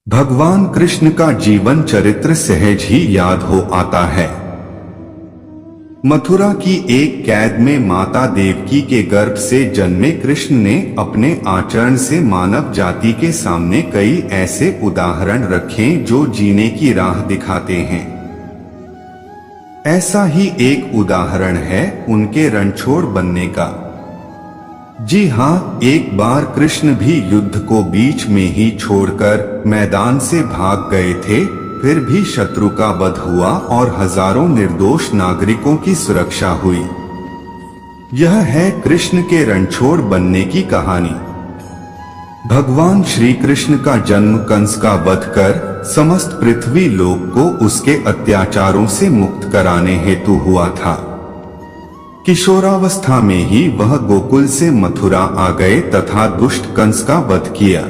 भगवान कृष्ण का जीवन चरित्र सहज ही याद हो आता है। मथुरा की एक कैद में माता देवकी के गर्भ से जन्मे कृष्ण ने अपने आचरण से मानव जाति के सामने कई ऐसे उदाहरण रखे जो जीने की राह दिखाते हैं। ऐसा ही एक उदाहरण है उनके रणछोड़ बनने का। जी हाँ, एक बार कृष्ण भी युद्ध को बीच में ही छोड़कर मैदान से भाग गए थे, फिर भी शत्रु का वध हुआ और हजारों निर्दोष नागरिकों की सुरक्षा हुई। यह है कृष्ण के रणछोड़ बनने की कहानी। भगवान श्री कृष्ण का जन्म कंस का वध कर समस्त पृथ्वी लोक को उसके अत्याचारों से मुक्त कराने हेतु हुआ था। किशोरावस्था में ही वह गोकुल से मथुरा आ गए तथा दुष्ट कंस का वध किया।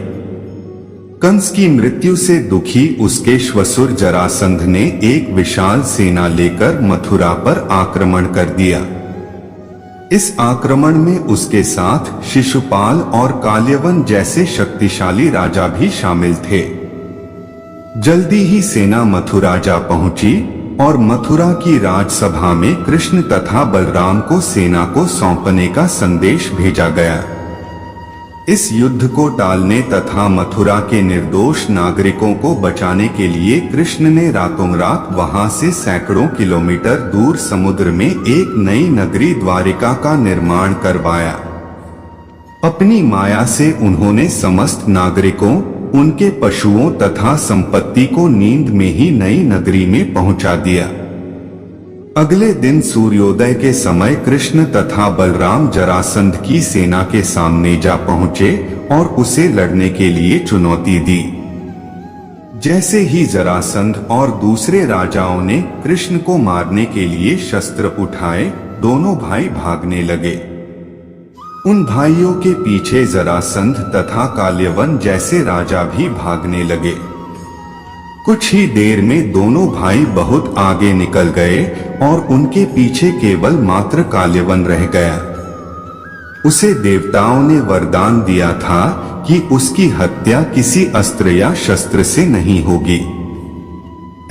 कंस की मृत्यु से दुखी उसके श्वसुर जरासंध ने एक विशाल सेना लेकर मथुरा पर आक्रमण कर दिया। इस आक्रमण में उसके साथ शिशुपाल और काल्यवन जैसे शक्तिशाली राजा भी शामिल थे। जल्दी ही सेना मथुरा जा पहुंची और मथुरा की राजसभा में कृष्ण तथा बलराम को सेना को सौंपने का संदेश भेजा गया। इस युद्ध को टालने तथा मथुरा के निर्दोष नागरिकों को बचाने के लिए कृष्ण ने रातों रात वहां से सैकड़ों किलोमीटर दूर समुद्र में एक नई नगरी द्वारिका का निर्माण करवाया। अपनी माया से उन्होंने समस्त नागरिकों, उनके पशुओं तथा संपत्ति को नींद में ही नई नगरी में पहुंचा दिया। अगले दिन सूर्योदय के समय कृष्ण तथा बलराम जरासंध की सेना के सामने जा पहुंचे और उसे लड़ने के लिए चुनौती दी। जैसे ही जरासंध और दूसरे राजाओं ने कृष्ण को मारने के लिए शस्त्र उठाए, दोनों भाई भागने लगे। उन भाइयों के पीछे जरासंध तथा काल्यवन जैसे राजा भी भागने लगे। कुछ ही देर में दोनों भाई बहुत आगे निकल गए और उनके पीछे केवल मात्र काल्यवन रह गया। उसे देवताओं ने वरदान दिया था कि उसकी हत्या किसी अस्त्र या शस्त्र से नहीं होगी।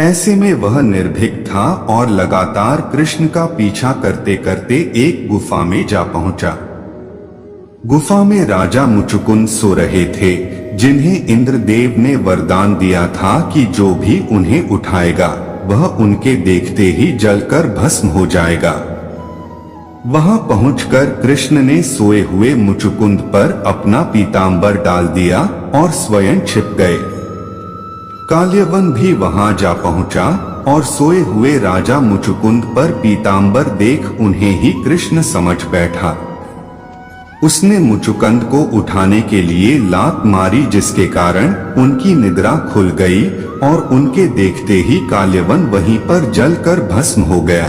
ऐसे में वह निर्भीक था और लगातार कृष्ण का पीछा करते करते एक गुफा में जा पहुंचा। गुफा में राजा मुचुकुंद सो रहे थे, जिन्हें इंद्रदेव ने वरदान दिया था कि जो भी उन्हें उठाएगा वह उनके देखते ही जलकर भस्म हो जाएगा। वहां पहुंचकर कृष्ण ने सोए हुए मुचुकुंद पर अपना पीतांबर डाल दिया और स्वयं छिप गए। काल्यवन भी वहां जा पहुंचा और सोए हुए राजा मुचुकुंद पर पीतांबर देख उन्हें ही कृष्ण समझ बैठा। उसने मुचुकुंद को उठाने के लिए लात मारी, जिसके कारण उनकी निद्रा खुल गई और उनके देखते ही काल्यवन वहीं पर जलकर भस्म हो गया।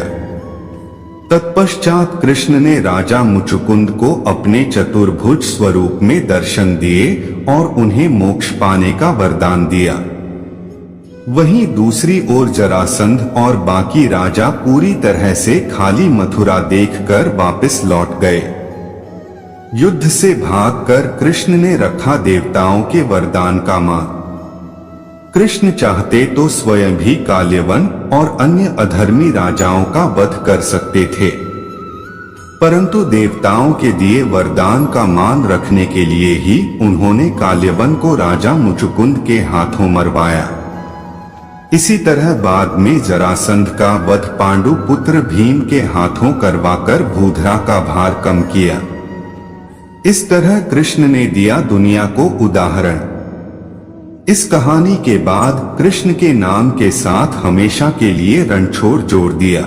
तत्पश्चात कृष्ण ने राजा मुचुकुंद को अपने चतुर्भुज स्वरूप में दर्शन दिए और उन्हें मोक्ष पाने का वरदान दिया। वहीं दूसरी ओर जरासंध और बाकी राजा पूरी तरह से खाली मथुरा देखकर वापस लौट गए। युद्ध से भागकर कृष्ण ने रखा देवताओं के वरदान का मान। कृष्ण चाहते तो स्वयं भी काल्यवन और अन्य अधर्मी राजाओं का वध कर सकते थे, परंतु देवताओं के दिए वरदान का मान रखने के लिए ही उन्होंने काल्यवन को राजा मुचुकुंद के हाथों मरवाया। इसी तरह बाद में जरासंध का वध पांडु पुत्र भीम के हाथों करवाकर भूधरा का भार कम किया। इस तरह कृष्ण ने दिया दुनिया को उदाहरण। इस कहानी के बाद कृष्ण के नाम के साथ हमेशा के लिए रणछोड़ जोड़ दिया।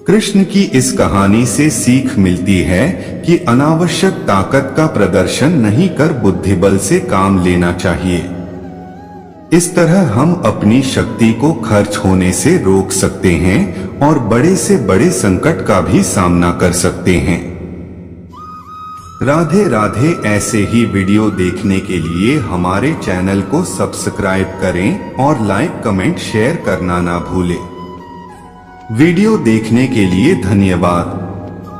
कृष्ण की इस कहानी से सीख मिलती है कि अनावश्यक ताकत का प्रदर्शन नहीं कर बुद्धिबल से काम लेना चाहिए। इस तरह हम अपनी शक्ति को खर्च होने से रोक सकते हैं और बड़े से बड़े संकट का भी सामना कर सकते हैं। राधे राधे। ऐसे ही वीडियो देखने के लिए हमारे चैनल को सब्सक्राइब करें और लाइक, कमेंट, शेयर करना ना भूलें। वीडियो देखने के लिए धन्यवाद।